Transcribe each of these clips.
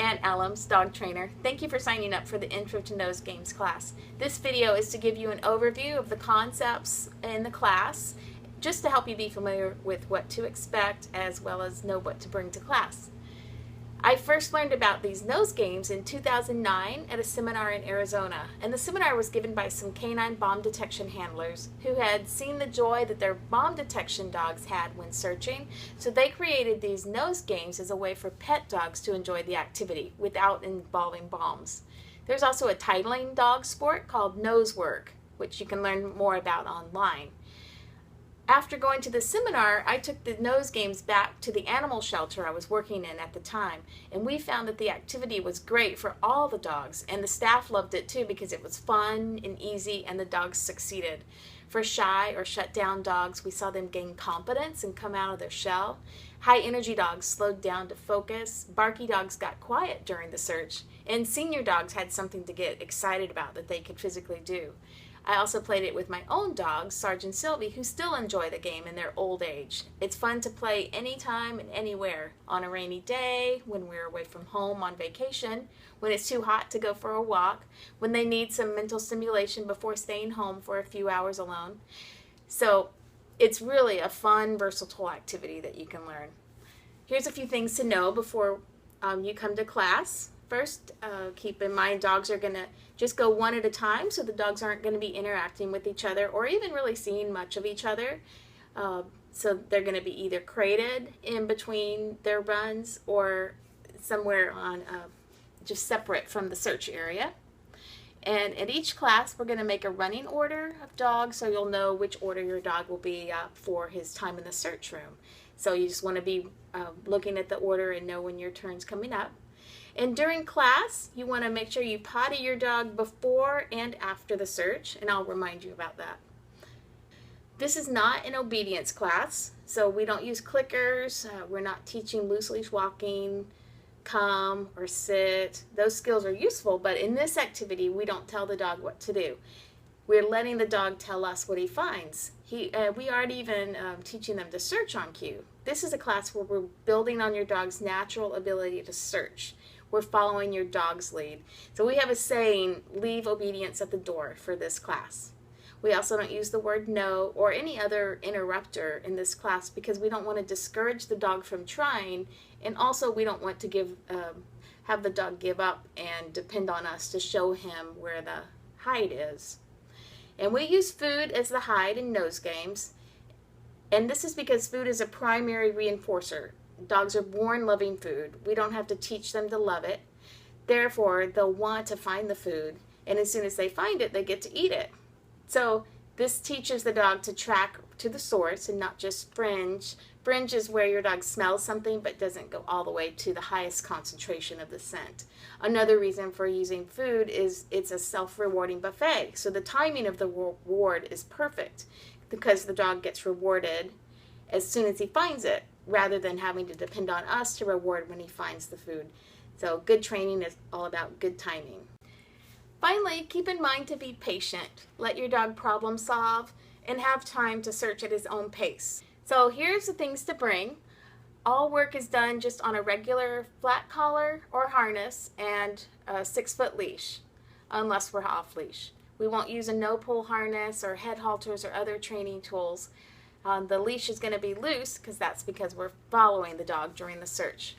Ann Ellams, dog trainer. Thank you for signing up for the Intro to Nose Games class. This video is to give you an overview of the concepts in the class, just to help you be familiar with what to expect as well as know what to bring to class. I first learned about these nose games in 2009 at a seminar in Arizona, and the seminar was given by some canine bomb detection handlers who had seen the joy that their bomb detection dogs had when searching, so they created these nose games as a way for pet dogs to enjoy the activity without involving bombs. There's also a titling dog sport called nose work, which you can learn more about online. After going to the seminar, I took the nose games back to the animal shelter I was working in at the time, and we found that the activity was great for all the dogs, and the staff loved it too because it was fun and easy and the dogs succeeded. For shy or shut down dogs, we saw them gain confidence and come out of their shell. High energy dogs slowed down to focus, barky dogs got quiet during the search, and senior dogs had something to get excited about that they could physically do. I also played it with my own dogs, Sarge and Sylvie, who still enjoy the game in their old age. It's fun to play anytime and anywhere, on a rainy day, when we're away from home on vacation, when it's too hot to go for a walk, when they need some mental stimulation before staying home for a few hours alone. So it's really a fun, versatile activity that you can learn. Here's a few things to know before you come to class. First, keep in mind dogs are going to just go one at a time, so the dogs aren't going to be interacting with each other or even really seeing much of each other. So they're going to be either crated in between their runs or somewhere on just separate from the search area. And at each class, we're going to make a running order of dogs so you'll know which order your dog will be for his time in the search room. So you just want to be looking at the order and know when your turn's coming up. And during class, you want to make sure you potty your dog before and after the search, and I'll remind you about that. This is not an obedience class, so we don't use clickers. We're not teaching loose leash walking, come, or sit. Those skills are useful, but in this activity, we don't tell the dog what to do. We're letting the dog tell us what he finds. We aren't even teaching them to search on cue. This is a class where we're building on your dog's natural ability to search. We're following your dog's lead. So we have a saying, leave obedience at the door for this class. We also don't use the word no or any other interrupter in this class because we don't want to discourage the dog from trying, and also we don't want to have the dog give up and depend on us to show him where the hide is. And we use food as the hide in nose games, and this is because food is a primary reinforcer. Dogs are born loving food. We don't have to teach them to love it. Therefore, they'll want to find the food, and as soon as they find it, they get to eat it. So this teaches the dog to track to the source and not just fringe. Fringe is where your dog smells something but doesn't go all the way to the highest concentration of the scent. Another reason for using food is it's a self-rewarding buffet. So the timing of the reward is perfect because the dog gets rewarded as soon as he finds it, rather than having to depend on us to reward when he finds the food. So good training is all about good timing. Finally, keep in mind to be patient. Let your dog problem solve and have time to search at his own pace. So here's the things to bring. All work is done just on a regular flat collar or harness and a 6-foot leash, unless we're off leash. We won't use a no-pull harness or head halters or other training tools. The leash is going to be loose because we're following the dog during the search.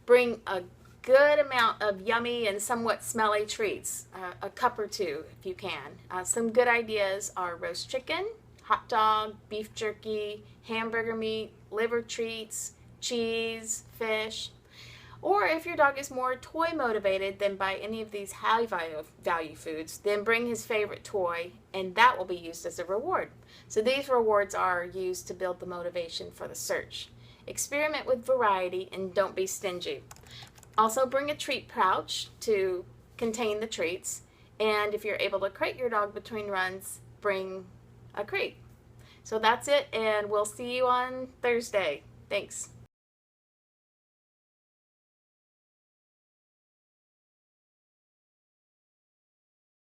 Bring a good amount of yummy and somewhat smelly treats, a cup or two if you can. Some good ideas are roast chicken, hot dog, beef jerky, hamburger meat, liver treats, cheese, fish. Or if your dog is more toy motivated than by any of these high value foods, then bring his favorite toy and that will be used as a reward. So these rewards are used to build the motivation for the search. Experiment with variety and don't be stingy. Also bring a treat pouch to contain the treats, and if you're able to crate your dog between runs, bring a crate. So that's it, and we'll see you on Thursday. Thanks.